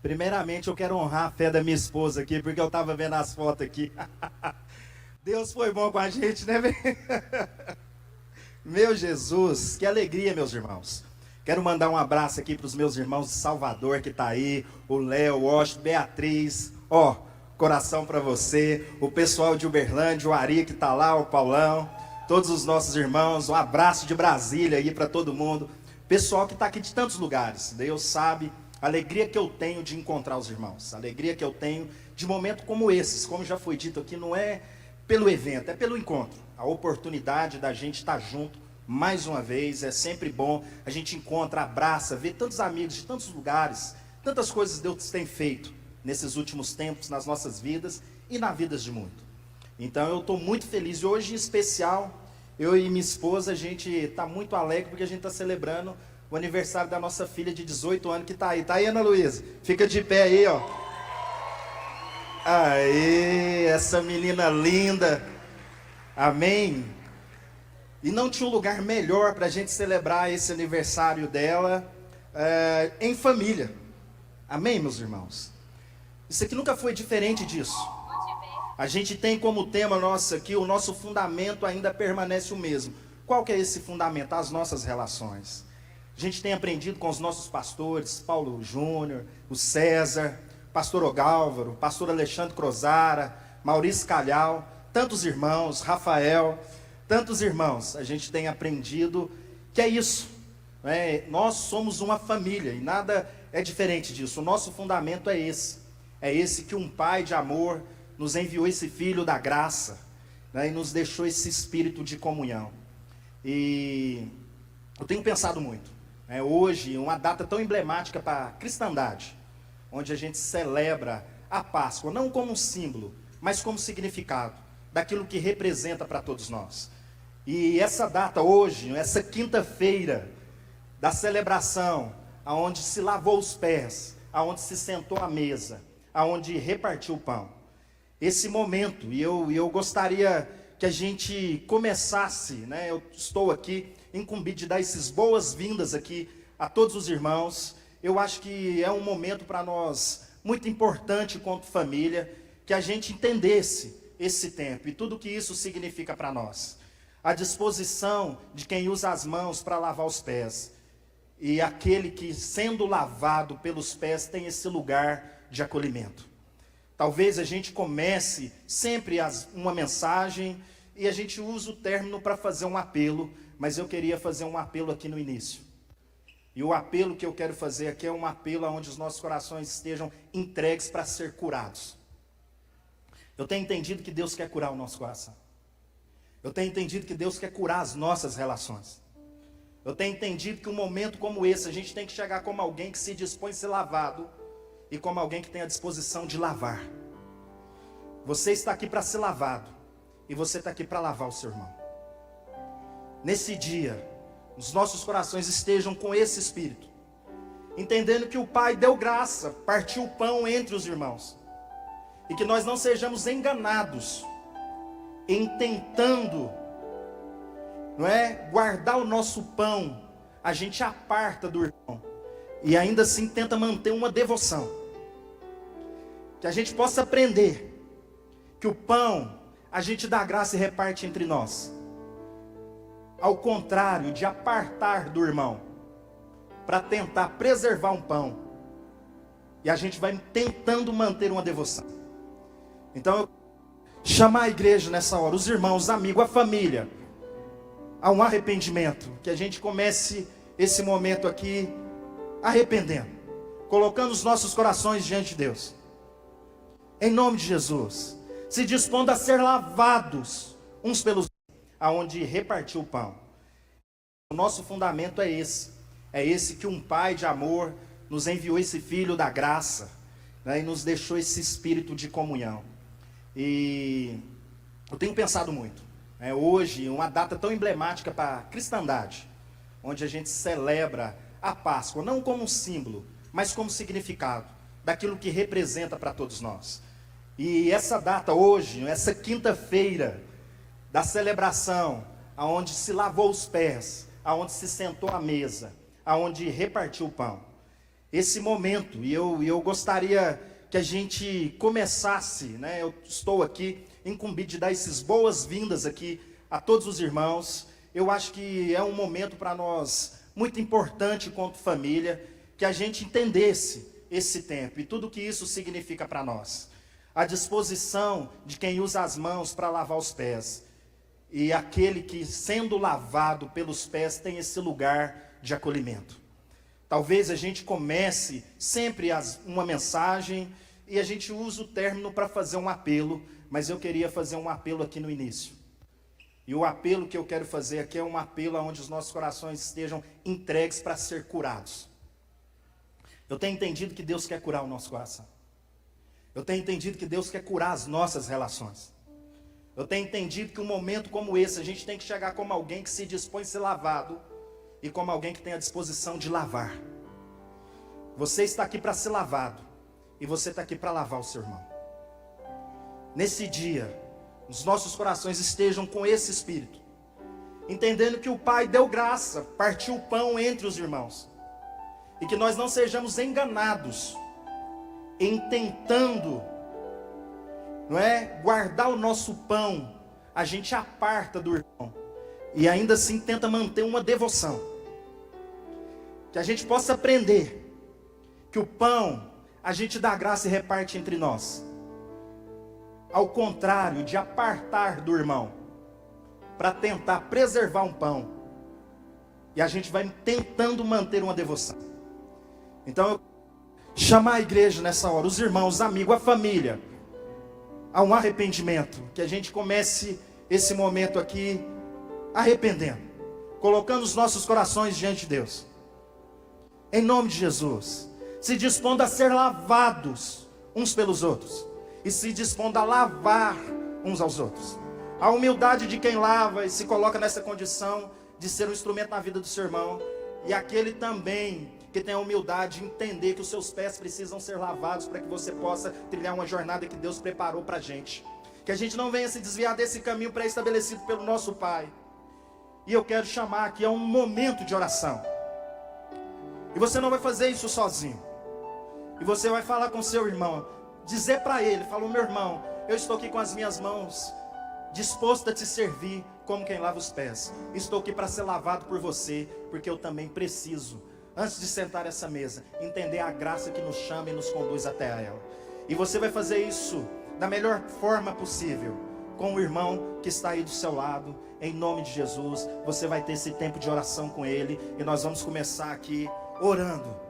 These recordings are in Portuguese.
Primeiramente, eu quero honrar a fé da minha esposa aqui, porque eu estava vendo as fotos aqui. Deus foi bom com a gente, né? Meu Jesus, que alegria, meus irmãos. Quero mandar um abraço aqui para os meus irmãos de Salvador que tá aí, o Léo, o Washington, Beatriz, coração para você, o pessoal de Uberlândia, o Ari que tá lá, o Paulão, todos os nossos irmãos, um abraço de Brasília aí para todo mundo, pessoal que tá aqui de tantos lugares. Deus sabe a alegria que eu tenho de encontrar os irmãos, a alegria que eu tenho de momentos como esses, como já foi dito aqui, não é pelo evento, é pelo encontro, a oportunidade da gente estar junto mais uma vez. É sempre bom, a gente encontra, abraça, vê tantos amigos de tantos lugares, tantas coisas Deus tem feito nesses últimos tempos, nas nossas vidas e na vida de muito. Então eu estou muito feliz, e hoje em especial, eu e minha esposa, a gente está muito alegre, porque a gente está celebrando o aniversário da nossa filha de 18 anos, que está aí, Ana Luísa? Fica de pé aí, ó. Aê, essa menina linda, amém? E não tinha um lugar melhor para a gente celebrar esse aniversário dela em família, amém, meus irmãos? Isso aqui nunca foi diferente disso. A gente tem como tema nosso aqui, o nosso fundamento ainda permanece o mesmo. Qual que é esse fundamento? As nossas relações. A gente tem aprendido com os nossos pastores, Paulo Júnior, o César, pastor Ogálvaro, pastor Alexandre Crozara, Maurício Calhau, tantos irmãos, Rafael, tantos irmãos. A gente tem aprendido que é isso, né? Nós somos uma família e nada é diferente disso. O nosso fundamento é esse. É esse que um pai de amor nos enviou esse filho da graça, né, e nos deixou esse espírito de comunhão. E eu tenho pensado muito, né, hoje, uma data tão emblemática para a cristandade, onde a gente celebra a Páscoa, não como um símbolo, mas como significado daquilo que representa para todos nós. E essa data hoje, essa quinta-feira da celebração, aonde se lavou os pés, aonde se sentou à mesa, aonde repartiu o pão. Esse momento, e eu gostaria que a gente começasse, né? Eu estou aqui incumbido de dar essas boas-vindas aqui a todos os irmãos. Eu acho que é um momento para nós muito importante enquanto família, que a gente entendesse esse tempo e tudo que isso significa para nós. A disposição de quem usa as mãos para lavar os pés, e aquele que, sendo lavado pelos pés, tem esse lugar de acolhimento. Talvez a gente comece sempre uma mensagem e a gente usa o término para fazer um apelo, mas eu queria fazer um apelo aqui no início. E o apelo que eu quero fazer aqui é um apelo onde os nossos corações estejam entregues para ser curados. Eu tenho entendido que Deus quer curar o nosso coração. Eu tenho entendido que Deus quer curar as nossas relações. Eu tenho entendido que um momento como esse, a gente tem que chegar como alguém que se dispõe a ser lavado, e como alguém que tem a disposição de lavar. Você está aqui para ser lavado, e você está aqui para lavar o seu irmão. Nesse dia, os nossos corações estejam com esse espírito, entendendo que o Pai deu graça, partiu o pão entre os irmãos, e que nós não sejamos enganados em tentando, guardar o nosso pão. A gente aparta do irmão e ainda assim tenta manter uma devoção. Que a gente possa aprender que o pão a gente dá graça e reparte entre nós, ao contrário de apartar do irmão para tentar preservar um pão, e a gente vai tentando manter uma devoção. Então eu chamar a igreja nessa hora, os irmãos, os amigos, a família, a um arrependimento. Que a gente comece esse momento aqui arrependendo, colocando os nossos corações diante de Deus, em nome de Jesus, se dispondo a ser lavados uns pelos outros, aonde repartiu o pão. O nosso fundamento é esse que um pai de amor nos enviou esse filho da graça, né, e nos deixou esse espírito de comunhão. E eu tenho pensado muito, né, hoje, uma data tão emblemática para a cristandade, onde a gente celebra a Páscoa, não como um símbolo, mas como significado daquilo que representa para todos nós. E essa data hoje, essa quinta-feira da celebração, aonde se lavou os pés, aonde se sentou à mesa, aonde repartiu o pão. esse momento. E eu gostaria que a gente começasse, né? Eu estou aqui incumbido de dar essas boas-vindas aqui a todos os irmãos. Eu acho que é um momento para nós muito importante quanto família, que a gente entendesse esse tempo e tudo que isso significa para nós. A disposição de quem usa as mãos para lavar os pés. E aquele que, sendo lavado pelos pés, tem esse lugar de acolhimento. Talvez a gente comece sempre uma mensagem e a gente usa o término para fazer um apelo, mas eu queria fazer um apelo aqui no início. E o apelo que eu quero fazer aqui é um apelo onde os nossos corações estejam entregues para ser curados. Eu tenho entendido que Deus quer curar o nosso coração. Eu tenho entendido que Deus quer curar as nossas relações. Eu tenho entendido que um momento como esse, a gente tem que chegar como alguém que se dispõe a ser lavado e como alguém que tem a disposição de lavar. Você está aqui para ser lavado e você está aqui para lavar o seu irmão. Nesse dia, os nossos corações estejam com esse espírito, entendendo que o Pai deu graça, partiu o pão entre os irmãos, e que nós não sejamos enganados em tentando, não é, guardar o nosso pão. A gente aparta do irmão e ainda assim tenta manter uma devoção. Que a gente possa aprender que o pão a gente dá graça e reparte entre nós, ao contrário de apartar do irmão para tentar preservar um pão, e a gente vai tentando manter uma devoção. Então eu chamar a igreja nessa hora, os irmãos, os amigos, a família, a um arrependimento. Que a gente comece esse momento aqui arrependendo, colocando os nossos corações diante de Deus, em nome de Jesus, se dispondo a ser lavados uns pelos outros e se dispondo a lavar uns aos outros. A humildade de quem lava e se coloca nessa condição de ser um instrumento na vida do seu irmão, e aquele também que tem a humildade de entender que os seus pés precisam ser lavados para que você possa trilhar uma jornada que Deus preparou para a gente. Que a gente não venha se desviar desse caminho pré-estabelecido pelo nosso Pai. E eu quero chamar aqui a um momento de oração. E você não vai fazer isso sozinho. E você vai falar com seu irmão, dizer para ele, falou: meu irmão, eu estou aqui com as minhas mãos, disposto a te servir como quem lava os pés. Estou aqui para ser lavado por você, porque eu também preciso, antes de sentar nessa mesa, entender a graça que nos chama e nos conduz até ela. E você vai fazer isso da melhor forma possível, com o irmão que está aí do seu lado, em nome de Jesus. Você vai ter esse tempo de oração com ele, e nós vamos começar aqui orando.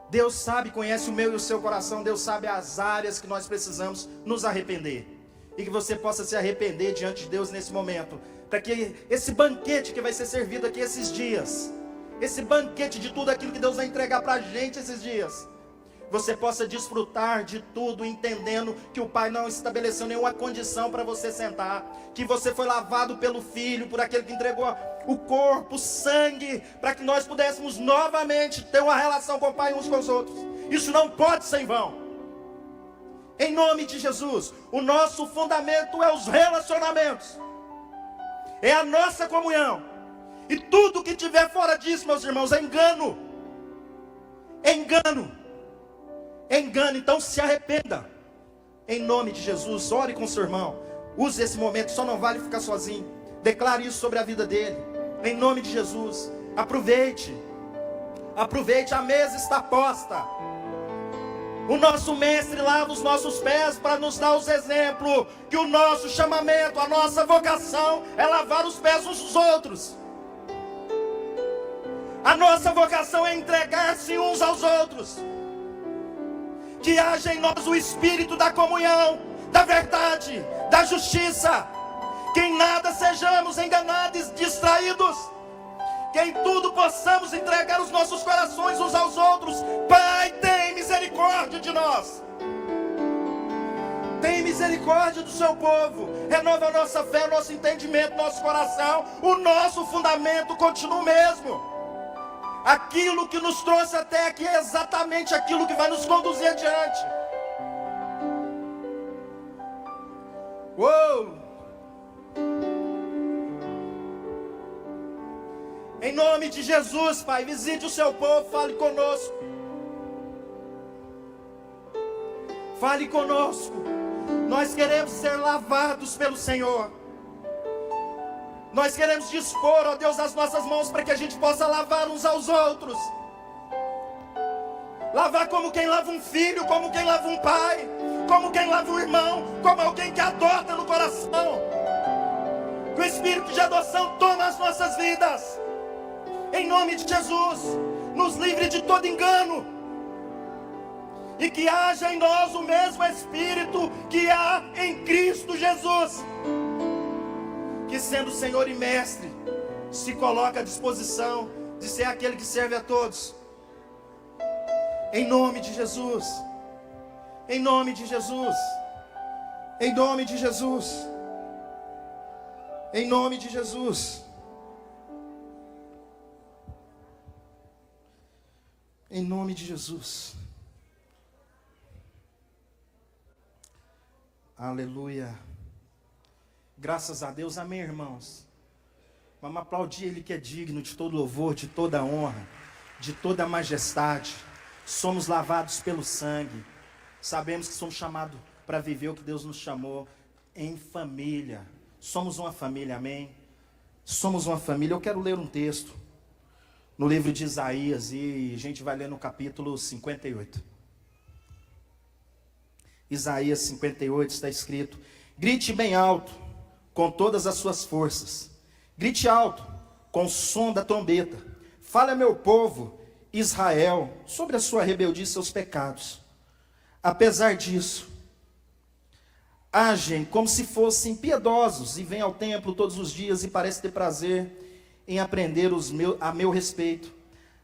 Deus sabe, conhece o meu e o seu coração. Deus sabe as áreas que nós precisamos nos arrepender, e que você possa se arrepender diante de Deus nesse momento, para que esse banquete que vai ser servido aqui esses dias, esse banquete de tudo aquilo que Deus vai entregar para a gente esses dias, você possa desfrutar de tudo, entendendo que o Pai não estabeleceu nenhuma condição para você sentar, que você foi lavado pelo Filho, por aquele que entregou o corpo, o sangue, para que nós pudéssemos novamente ter uma relação com o Pai uns com os outros. Isso não pode ser em vão. Em nome de Jesus, o nosso fundamento é os relacionamentos, é a nossa comunhão. E tudo que tiver fora disso, meus irmãos, é engano. É engano. É engano. Então se arrependa. Em nome de Jesus, ore com seu irmão. Use esse momento, só não vale ficar sozinho. Declare isso sobre a vida dele. Em nome de Jesus. Aproveite. Aproveite, a mesa está posta. O nosso mestre lava os nossos pés para nos dar os exemplos. Que o nosso chamamento, a nossa vocação é lavar os pés uns dos outros. A nossa vocação é entregar-se uns aos outros. Que haja em nós o espírito da comunhão, da verdade, da justiça. Que em nada sejamos enganados e distraídos. Que em tudo possamos entregar os nossos corações uns aos outros. Pai, tem misericórdia de nós. Tem misericórdia do seu povo. Renova a nossa fé, o nosso entendimento, nosso coração. O nosso fundamento continua o mesmo. Aquilo que nos trouxe até aqui é exatamente aquilo que vai nos conduzir adiante. Uou! Em nome de Jesus, Pai, visite o seu povo, fale conosco. Fale conosco. Nós queremos ser lavados pelo Senhor. Nós queremos dispor, ó Deus, as nossas mãos para que a gente possa lavar uns aos outros. Lavar como quem lava um filho, como quem lava um pai, como quem lava um irmão, como alguém que adota no coração. Que o Espírito de adoção toma as nossas vidas. Em nome de Jesus, nos livre de todo engano. E que haja em nós o mesmo Espírito que há em Cristo Jesus. Que sendo Senhor e Mestre, se coloca à disposição de ser aquele que serve a todos. Em nome de Jesus. Em nome de Jesus. Em nome de Jesus. Em nome de Jesus. Em nome de Jesus. Aleluia. Graças a Deus, amém, irmãos. Vamos aplaudir Ele que é digno de todo louvor, de toda honra, de toda majestade. Somos lavados pelo sangue. Sabemos que somos chamados para viver o que Deus nos chamou em família. Somos uma família, amém? Somos uma família. Eu quero ler um texto no livro de Isaías e a gente vai ler no capítulo 58. Isaías 58 está escrito: grite bem alto com todas as suas forças. Grite alto com o som da trombeta. Fale a meu povo Israel sobre a sua rebeldia e seus pecados. Apesar disso, agem como se fossem piedosos e vêm ao templo todos os dias e parecem ter prazer em aprender a meu respeito.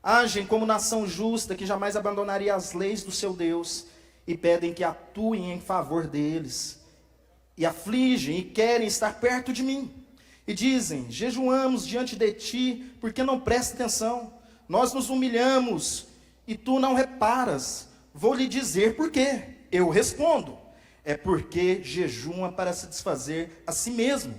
Agem como nação justa que jamais abandonaria as leis do seu Deus e pedem que atuem em favor deles. E afligem e querem estar perto de mim. E dizem: jejuamos diante de ti porque não presta atenção. Nós nos humilhamos e tu não reparas. Vou lhe dizer por quê. Eu respondo: é porque jejuma para se desfazer a si mesmo.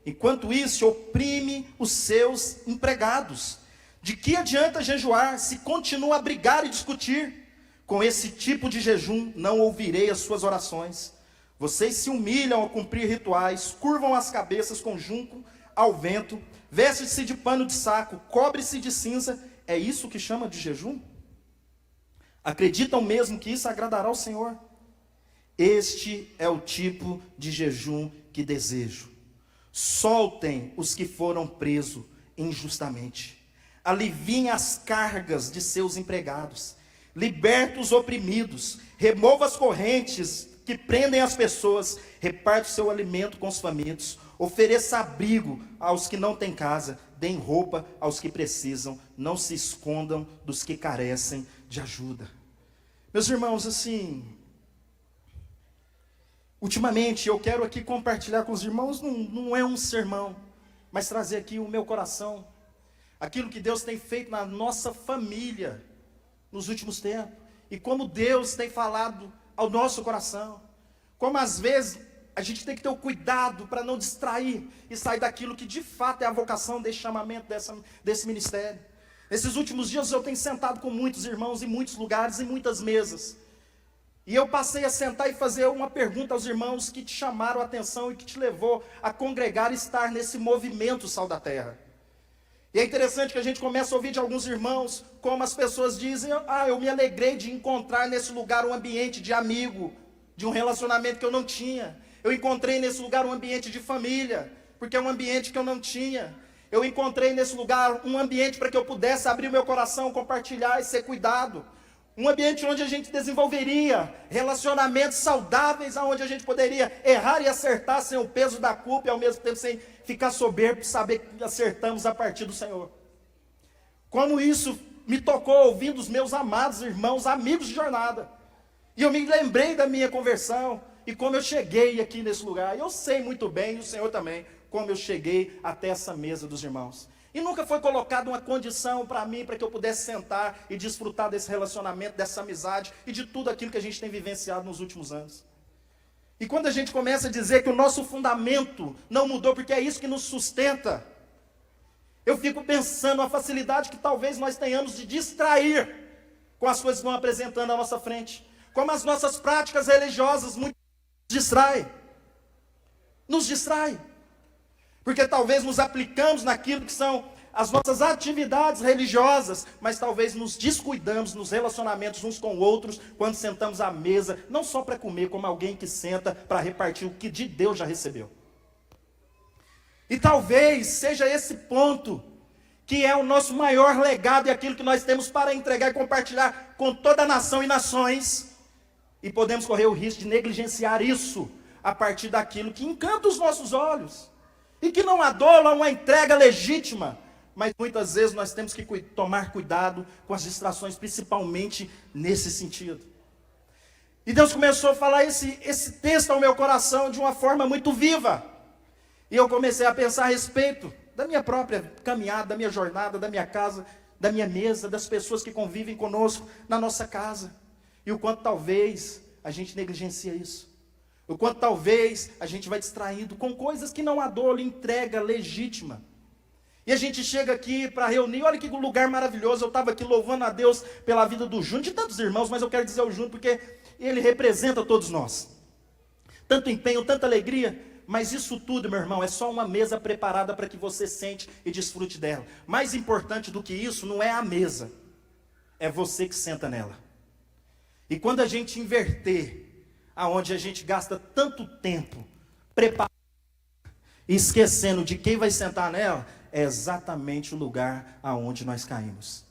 Enquanto isso, oprime os seus empregados. De que adianta jejuar se continua a brigar e discutir? Com esse tipo de jejum não ouvirei as suas orações. Vocês se humilham ao cumprir rituais, curvam as cabeças com junco ao vento, vestem-se de pano de saco, cobre-se de cinza. É isso que chama de jejum? Acreditam mesmo que isso agradará ao Senhor? Este é o tipo de jejum que desejo. Soltem os que foram presos injustamente. Aliviem as cargas de seus empregados. Liberta os oprimidos. Remova as correntes que prendem as pessoas. Reparte o seu alimento com os famintos. Ofereça abrigo aos que não têm casa. Deem roupa aos que precisam. Não se escondam dos que carecem de ajuda. Meus irmãos, assim, ultimamente eu quero aqui compartilhar com os irmãos, não é um sermão, mas trazer aqui o meu coração, aquilo que Deus tem feito na nossa família nos últimos tempos, e como Deus tem falado ao nosso coração, como às vezes a gente tem que ter o cuidado para não distrair e sair daquilo que de fato é a vocação desse chamamento, desse ministério. Nesses últimos dias eu tenho sentado com muitos irmãos em muitos lugares, em muitas mesas. E eu passei a sentar e fazer uma pergunta aos irmãos que te chamaram a atenção e que te levou a congregar e estar nesse movimento Sal da Terra. E é interessante que a gente começa a ouvir de alguns irmãos como as pessoas dizem: eu me alegrei de encontrar nesse lugar um ambiente de amigo, de um relacionamento que eu não tinha. Eu encontrei nesse lugar um ambiente de família, porque é um ambiente que eu não tinha. Eu encontrei nesse lugar um ambiente para que eu pudesse abrir meu coração, compartilhar e ser cuidado. Um ambiente onde a gente desenvolveria relacionamentos saudáveis, onde a gente poderia errar e acertar sem o peso da culpa e ao mesmo tempo sem ficar soberbo e saber que acertamos a partir do Senhor. Como isso me tocou ouvindo os meus amados irmãos, amigos de jornada. E eu me lembrei da minha conversão e como eu cheguei aqui nesse lugar. E eu sei muito bem, e o Senhor também, como eu cheguei até essa mesa dos irmãos. E nunca foi colocada uma condição para mim, para que eu pudesse sentar e desfrutar desse relacionamento, dessa amizade e de tudo aquilo que a gente tem vivenciado nos últimos anos. E quando a gente começa a dizer que o nosso fundamento não mudou, porque é isso que nos sustenta, eu fico pensando a facilidade que talvez nós tenhamos de distrair com as coisas que vão apresentando à nossa frente. como as nossas práticas religiosas nos distraem. Nos distrai. Porque talvez nos aplicamos naquilo que são as nossas atividades religiosas, mas talvez nos descuidamos nos relacionamentos uns com outros, quando sentamos à mesa, não só para comer, como alguém que senta para repartir o que de Deus já recebeu. E talvez seja esse ponto que é o nosso maior legado e aquilo que nós temos para entregar e compartilhar com toda a nação e nações. E podemos correr o risco de negligenciar isso a partir daquilo que encanta os nossos olhos. E que não adola uma entrega legítima. Mas muitas vezes nós temos que tomar cuidado com as distrações, principalmente nesse sentido. E Deus começou a falar esse texto ao meu coração de uma forma muito viva. E eu comecei a pensar a respeito da minha própria caminhada, da minha jornada, da minha casa, da minha mesa, das pessoas que convivem conosco na nossa casa. E o quanto talvez a gente negligencia isso. O quanto talvez a gente vai distraído com coisas que não adolam entrega legítima. E a gente chega aqui para reunir, olha que lugar maravilhoso, eu estava aqui louvando a Deus pela vida do Júnior, de tantos irmãos, mas eu quero dizer o Júnior porque ele representa todos nós. Tanto empenho, tanta alegria. Mas isso tudo, meu irmão, é só uma mesa preparada para que você sente e desfrute dela. Mais importante do que isso não é a mesa, é você que senta nela. E quando a gente inverter, aonde a gente gasta tanto tempo preparando e esquecendo de quem vai sentar nela, é exatamente o lugar aonde nós caímos.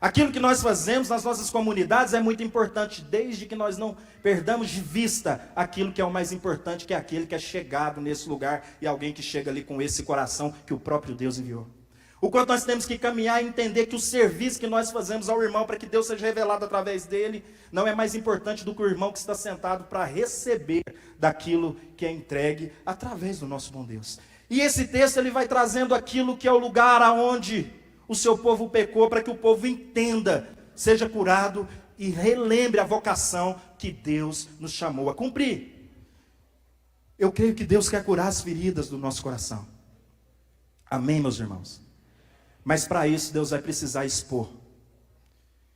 Aquilo que nós fazemos nas nossas comunidades é muito importante, desde que nós não perdamos de vista aquilo que é o mais importante, que é aquele que é chegado nesse lugar, e alguém que chega ali com esse coração que o próprio Deus enviou. O quanto nós temos que caminhar e entender que o serviço que nós fazemos ao irmão, para que Deus seja revelado através dele, não é mais importante do que o irmão que está sentado para receber daquilo que é entregue através do nosso bom Deus. E esse texto ele vai trazendo aquilo que é o lugar aonde o seu povo pecou, para que o povo entenda, seja curado e relembre a vocação que Deus nos chamou a cumprir. Eu creio que Deus quer curar as feridas do nosso coração. Amém, meus irmãos? Mas para isso Deus vai precisar expor.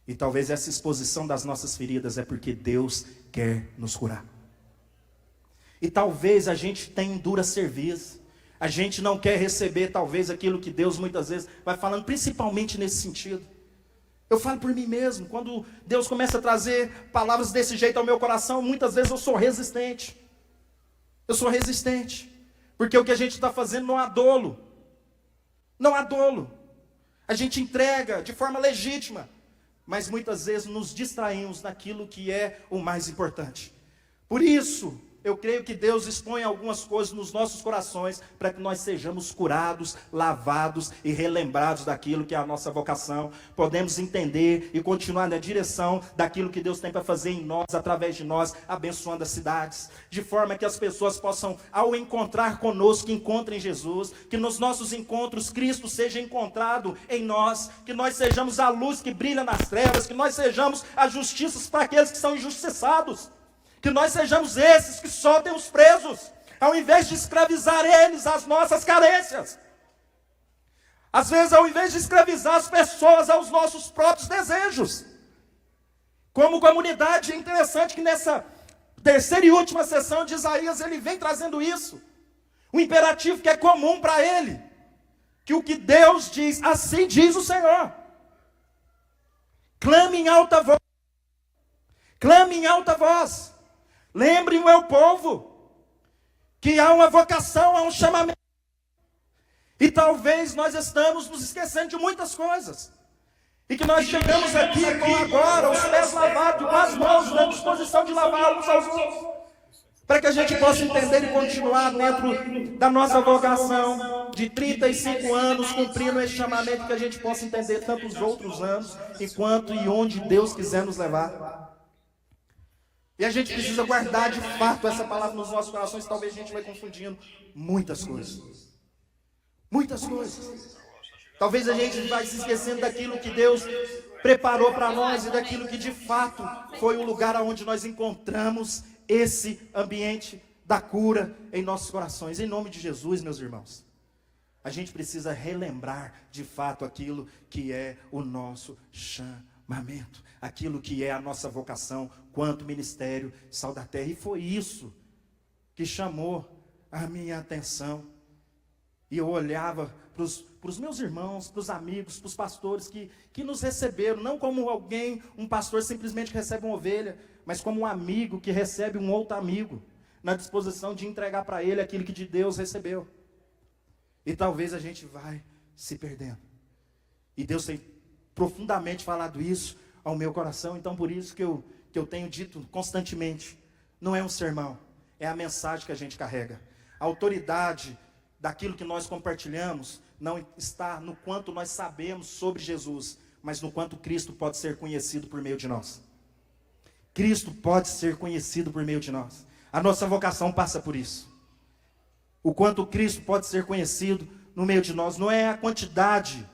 E talvez essa exposição das nossas feridas é porque Deus quer nos curar. E talvez a gente tenha dura serviço. A gente não quer receber talvez aquilo que Deus muitas vezes vai falando, principalmente nesse sentido. Eu falo por mim mesmo, quando Deus começa a trazer palavras desse jeito ao meu coração, muitas vezes eu sou resistente. Eu sou resistente, porque o que a gente está fazendo não há dolo. Não há dolo. A gente entrega de forma legítima, mas muitas vezes nos distraímos naquilo que é o mais importante. Por isso, eu creio que Deus expõe algumas coisas nos nossos corações para que nós sejamos curados, lavados e relembrados daquilo que é a nossa vocação. Podemos entender e continuar na direção daquilo que Deus tem para fazer em nós, através de nós, abençoando as cidades. De forma que as pessoas possam, ao encontrar conosco, encontrem Jesus. Que nos nossos encontros Cristo seja encontrado em nós. Que nós sejamos a luz que brilha nas trevas. Que nós sejamos a justiça para aqueles que são injustiçados. Que nós sejamos esses que soltem os presos, ao invés de escravizar eles às nossas carências. Às vezes, ao invés de escravizar as pessoas aos nossos próprios desejos. Como comunidade, é interessante que nessa terceira e última sessão de Isaías, ele vem trazendo isso. Um imperativo que é comum para ele. Que o que Deus diz, assim diz o Senhor. Clame em alta voz. Clame em alta voz. Lembre o meu povo que há uma vocação, há um chamamento. E talvez nós estamos nos esquecendo de muitas coisas. E que nós chegamos aqui com agora os pés lavados, com as mãos na disposição de lavar uns aos outros. Para que a gente possa entender e continuar dentro da nossa vocação de 35 anos, cumprindo esse chamamento, que a gente possa entender tantos outros anos, enquanto e onde Deus quiser nos levar. E a gente precisa guardar de fato essa palavra nos nossos corações. Talvez a gente vai confundindo muitas coisas. Muitas coisas. Talvez a gente vai se esquecendo daquilo que Deus preparou para nós e daquilo que de fato foi o lugar onde nós encontramos esse ambiente da cura em nossos corações. Em nome de Jesus, meus irmãos, a gente precisa relembrar de fato aquilo que é o nosso chamamento. aquilo que é a nossa vocação quanto ministério Sal da Terra. E foi isso que chamou a minha atenção. E eu olhava para os meus irmãos, para os amigos, para os pastores que nos receberam, não como um pastor simplesmente recebe uma ovelha, mas como um amigo que recebe um outro amigo, na disposição de entregar para ele aquilo que de Deus recebeu. E talvez a gente vai se perdendo. E Deus tem profundamente falado isso ao meu coração, então por isso que eu tenho dito constantemente, não é um sermão, é a mensagem que a gente carrega. A autoridade daquilo que nós compartilhamos não está no quanto nós sabemos sobre Jesus, mas no quanto Cristo pode ser conhecido por meio de nós. Cristo pode ser conhecido por meio de nós. A nossa vocação passa por isso. O quanto Cristo pode ser conhecido no meio de nós, não é a quantidade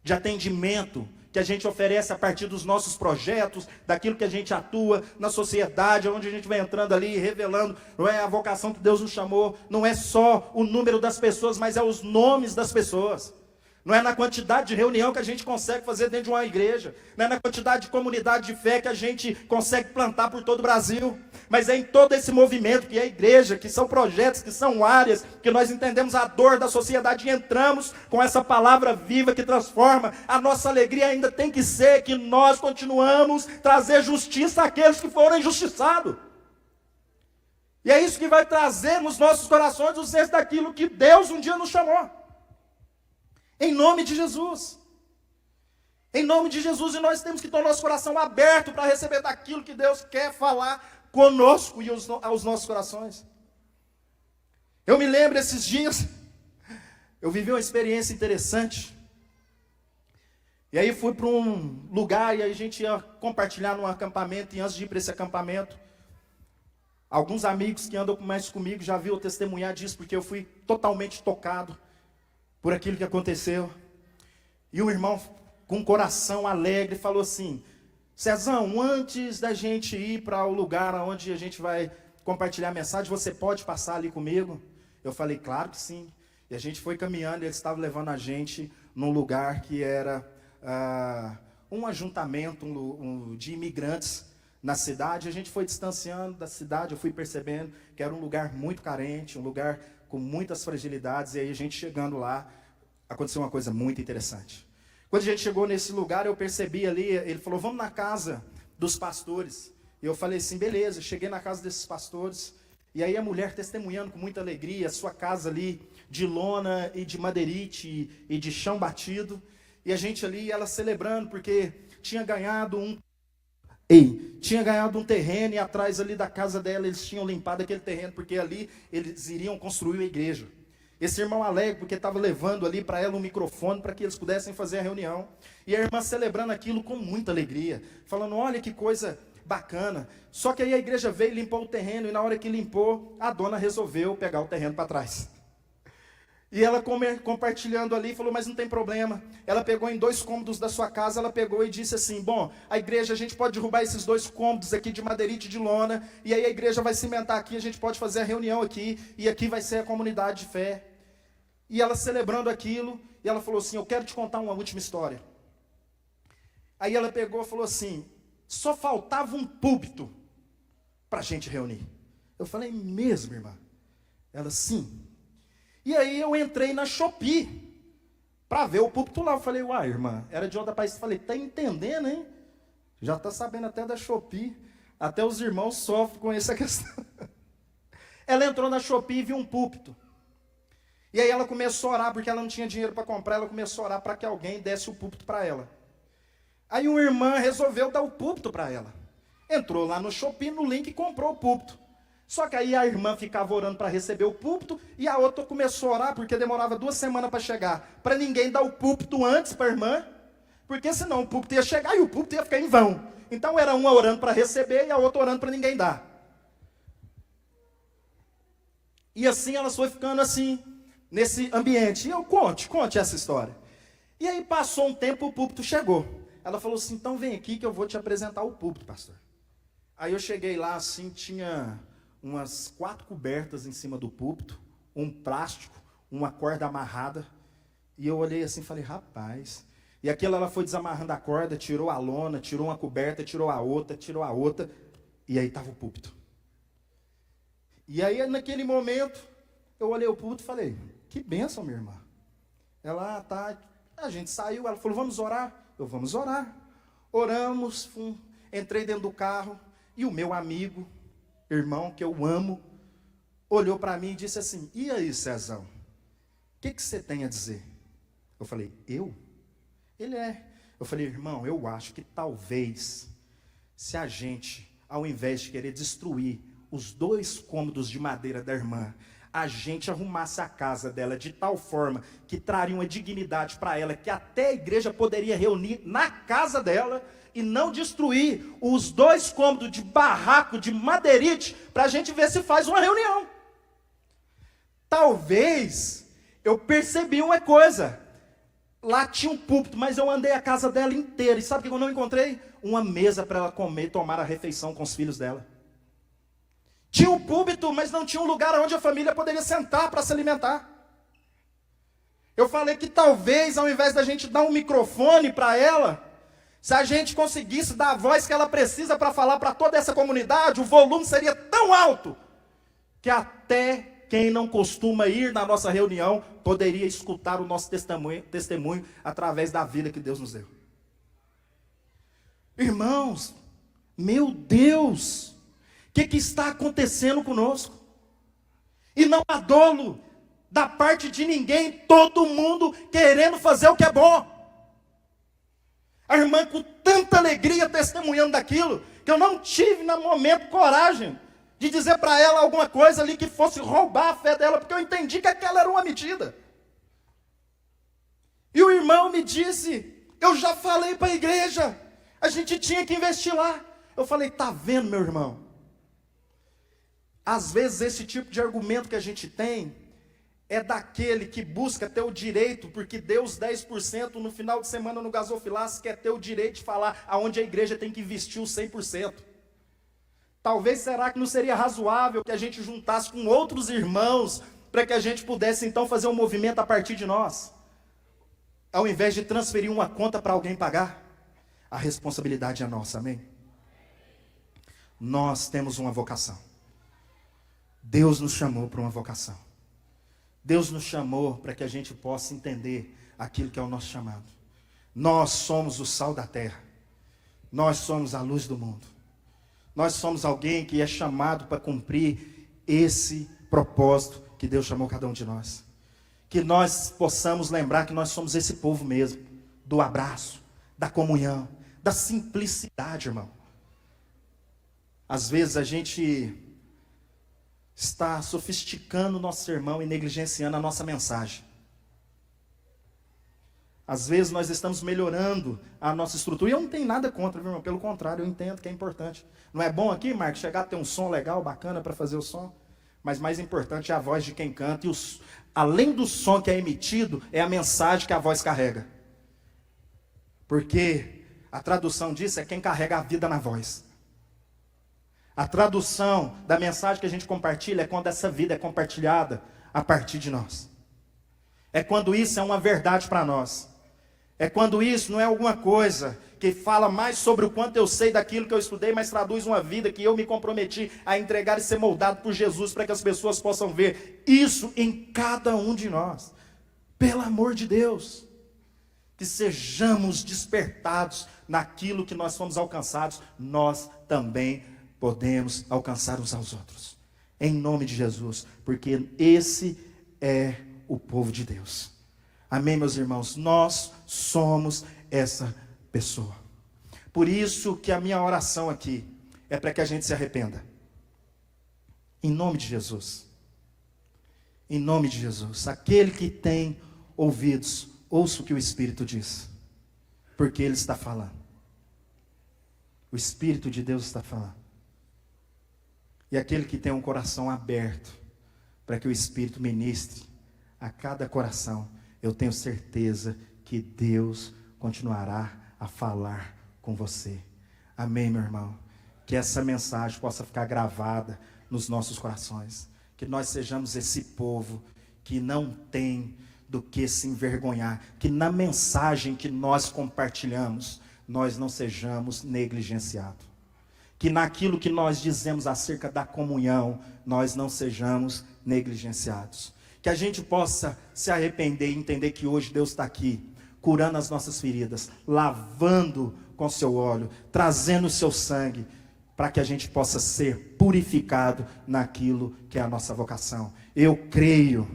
de atendimento que a gente oferece a partir dos nossos projetos, daquilo que a gente atua na sociedade, onde a gente vai entrando ali, revelando, não é a vocação que Deus nos chamou, não é só o número das pessoas, mas é os nomes das pessoas. Não é na quantidade de reunião que a gente consegue fazer dentro de uma igreja, não é na quantidade de comunidade de fé que a gente consegue plantar por todo o Brasil, mas é em todo esse movimento que é a igreja, que são projetos, que são áreas, que nós entendemos a dor da sociedade e entramos com essa palavra viva que transforma. A nossa alegria ainda tem que ser que nós continuamos trazer justiça àqueles que foram injustiçados. E é isso que vai trazer nos nossos corações o senso daquilo que Deus um dia nos chamou. Em nome de Jesus. Em nome de Jesus. E nós temos que ter o nosso coração aberto para receber daquilo que Deus quer falar conosco e aos nossos corações. Eu me lembro esses dias, eu vivi uma experiência interessante. E aí fui para um lugar e aí a gente ia compartilhar num acampamento. E antes de ir para esse acampamento, alguns amigos que andam mais comigo já viram testemunhar disso, porque eu fui totalmente tocado por aquilo que aconteceu. E um irmão com um coração alegre falou assim: Cezão, antes da gente ir para o lugar onde a gente vai compartilhar a mensagem, você pode passar ali comigo? Eu falei, claro que sim. E a gente foi caminhando e eles estavam levando a gente num lugar que era um ajuntamento de imigrantes na cidade. A gente foi distanciando da cidade, eu fui percebendo que era um lugar muito carente, um lugar com muitas fragilidades. E aí a gente chegando lá, aconteceu uma coisa muito interessante. Quando a gente chegou nesse lugar, eu percebi ali, ele falou, vamos na casa dos pastores. E eu falei assim, beleza. Cheguei na casa desses pastores, e aí a mulher testemunhando com muita alegria, a sua casa ali de lona e de madeirite e de chão batido. E a gente ali, ela celebrando, porque tinha ganhado um terreno, e atrás ali da casa dela eles tinham limpado aquele terreno, porque ali eles iriam construir uma igreja. Esse irmão alegre, porque estava levando ali para ela um microfone, para que eles pudessem fazer a reunião. E a irmã celebrando aquilo com muita alegria, falando, olha que coisa bacana. Só que aí a igreja veio e limpou o terreno, e na hora que limpou, a dona resolveu pegar o terreno para trás. E ela compartilhando ali, falou, mas não tem problema. Ela pegou em 2 cômodos da sua casa, ela pegou e disse assim, bom, a igreja, a gente pode derrubar esses 2 cômodos aqui de madeirite e de lona, e aí a igreja vai cimentar aqui, a gente pode fazer a reunião aqui, e aqui vai ser a comunidade de fé. E ela celebrando aquilo, e ela falou assim, eu quero te contar uma última história. Aí ela pegou e falou assim, só faltava um púlpito para a gente reunir. Eu falei, mesmo, irmã? Ela, sim. E aí eu entrei na Shopee para ver o púlpito lá. Eu falei, uai, irmã, era de outra país. Eu falei, tá entendendo, hein? Já tá sabendo até da Shopee. Até os irmãos sofrem com essa questão. Ela entrou na Shopee e viu um púlpito. E aí ela começou a orar, porque ela não tinha dinheiro para comprar. Ela começou a orar para que alguém desse o púlpito para ela. Aí uma irmã resolveu dar o púlpito para ela. Entrou lá no Shopee, no link, e comprou o púlpito. Só que aí a irmã ficava orando para receber o púlpito, e a outra começou a orar, porque demorava 2 semanas para chegar, para ninguém dar o púlpito antes para a irmã, porque senão o púlpito ia chegar e o púlpito ia ficar em vão. Então era uma orando para receber e a outra orando para ninguém dar. E assim elas foi ficando assim, nesse ambiente. E eu conte essa história. E aí passou um tempo, o púlpito chegou. Ela falou assim, então vem aqui que eu vou te apresentar o púlpito, pastor. Aí eu cheguei lá assim, tinha umas 4 cobertas em cima do púlpito, um plástico, uma corda amarrada, e eu olhei assim e falei, rapaz, E aquilo ela foi desamarrando a corda, tirou a lona, tirou uma coberta, tirou a outra, e aí estava o púlpito. E aí naquele momento, eu olhei o púlpito e falei, que bênção, minha irmã. Ela tá, a gente saiu, ela falou, vamos orar? Eu, vamos orar. Oramos, entrei dentro do carro, e o meu amigo, irmão, que eu amo, olhou para mim e disse assim, e aí, Cezão, o que você tem a dizer? Eu falei, eu? Ele é. Eu falei, irmão, eu acho que talvez, se a gente, ao invés de querer destruir os 2 cômodos de madeira da irmã, a gente arrumasse a casa dela de tal forma que traria uma dignidade para ela, que até a igreja poderia reunir na casa dela, e não destruir os 2 cômodos de barraco, de madeirite, para a gente ver se faz uma reunião. Talvez eu percebi uma coisa. Lá tinha um púlpito, mas eu andei a casa dela inteira. E sabe o que eu não encontrei? Uma mesa para ela comer e tomar a refeição com os filhos dela. Tinha um púlpito, mas não tinha um lugar onde a família poderia sentar para se alimentar. Eu falei que talvez, ao invés da gente dar um microfone para ela, se a gente conseguisse dar a voz que ela precisa para falar para toda essa comunidade, o volume seria tão alto que até quem não costuma ir na nossa reunião poderia escutar o nosso testemunho através da vida que Deus nos deu. Irmãos, meu Deus, o que está acontecendo conosco? E não há dolo da parte de ninguém, todo mundo querendo fazer o que é bom. A irmã com tanta alegria testemunhando daquilo, que eu não tive no momento coragem de dizer para ela alguma coisa ali que fosse roubar a fé dela, porque eu entendi que aquela era uma medida. E o irmão me disse, eu já falei para a igreja, a gente tinha que investir lá. Eu falei, tá vendo, meu irmão? Às vezes esse tipo de argumento que a gente tem é daquele que busca ter o direito, porque deu os 10% no final de semana no gasofilaço, quer ter o direito de falar aonde a igreja tem que investir os 100%. Talvez, será que não seria razoável que a gente juntasse com outros irmãos, para que a gente pudesse então fazer um movimento a partir de nós? Ao invés de transferir uma conta para alguém pagar, a responsabilidade é nossa, amém? Nós temos uma vocação. Deus nos chamou para uma vocação. Deus nos chamou para que a gente possa entender aquilo que é o nosso chamado. Nós somos o sal da terra. Nós somos a luz do mundo. Nós somos alguém que é chamado para cumprir esse propósito que Deus chamou cada um de nós. Que nós possamos lembrar que nós somos esse povo mesmo, do abraço, da comunhão, da simplicidade, irmão. Às vezes a gente está sofisticando o nosso sermão e negligenciando a nossa mensagem. Às vezes nós estamos melhorando a nossa estrutura. E eu não tenho nada contra, viu, irmão? Pelo contrário, eu entendo que é importante. Não é bom aqui, Marcos, chegar a ter um som legal, bacana para fazer o som? Mas mais importante é a voz de quem canta. E além do som que é emitido, é a mensagem que a voz carrega. Porque a tradução disso é quem carrega a vida na voz. A tradução da mensagem que a gente compartilha é quando essa vida é compartilhada a partir de nós. É quando isso é uma verdade para nós. É quando isso não é alguma coisa que fala mais sobre o quanto eu sei daquilo que eu estudei, mas traduz uma vida que eu me comprometi a entregar e ser moldado por Jesus, para que as pessoas possam ver isso em cada um de nós. Pelo amor de Deus, que sejamos despertados naquilo que nós fomos alcançados, nós também podemos alcançar uns aos outros. Em nome de Jesus, porque esse é o povo de Deus. Amém, meus irmãos? Nós somos essa pessoa. Por isso que a minha oração aqui é para que a gente se arrependa. Em nome de Jesus. Em nome de Jesus. Aquele que tem ouvidos, ouça o que o Espírito diz. Porque Ele está falando. O Espírito de Deus está falando. E aquele que tem um coração aberto, para que o Espírito ministre a cada coração, eu tenho certeza que Deus continuará a falar com você. Amém, meu irmão? Que essa mensagem possa ficar gravada nos nossos corações. Que nós sejamos esse povo que não tem do que se envergonhar. Que na mensagem que nós compartilhamos, nós não sejamos negligenciados. Que naquilo que nós dizemos acerca da comunhão, nós não sejamos negligenciados. Que a gente possa se arrepender e entender que hoje Deus está aqui, curando as nossas feridas, lavando com seu óleo, trazendo o seu sangue, para que a gente possa ser purificado naquilo que é a nossa vocação. Eu creio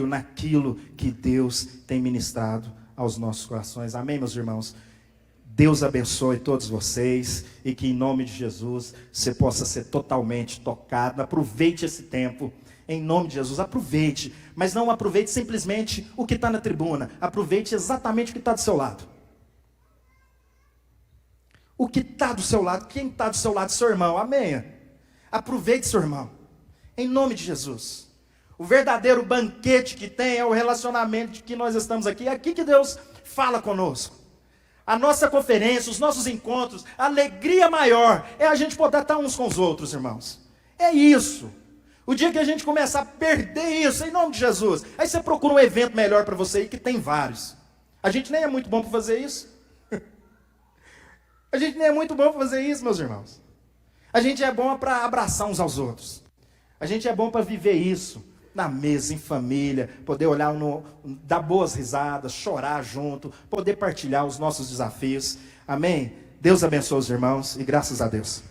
naquilo que Deus tem ministrado aos nossos corações. Amém, meus irmãos? Deus abençoe todos vocês e que em nome de Jesus você possa ser totalmente tocado. Aproveite esse tempo, em nome de Jesus, aproveite. Mas não aproveite simplesmente o que está na tribuna, aproveite exatamente o que está do seu lado. O que está do seu lado, quem está do seu lado? Seu irmão, amém? Aproveite seu irmão, em nome de Jesus. O verdadeiro banquete que tem é o relacionamento de que nós estamos aqui. É aqui que Deus fala conosco. A nossa conferência, os nossos encontros, a alegria maior é a gente poder estar uns com os outros, irmãos. É isso. O dia que a gente começar a perder isso, em nome de Jesus, aí você procura um evento melhor para você aí, que tem vários. A gente nem é muito bom para fazer isso. A gente nem é muito bom para fazer isso, meus irmãos. A gente é bom para abraçar uns aos outros. A gente é bom para viver isso na mesa, em família, poder olhar, dar boas risadas, chorar junto, poder partilhar os nossos desafios. Amém? Deus abençoe os irmãos e graças a Deus.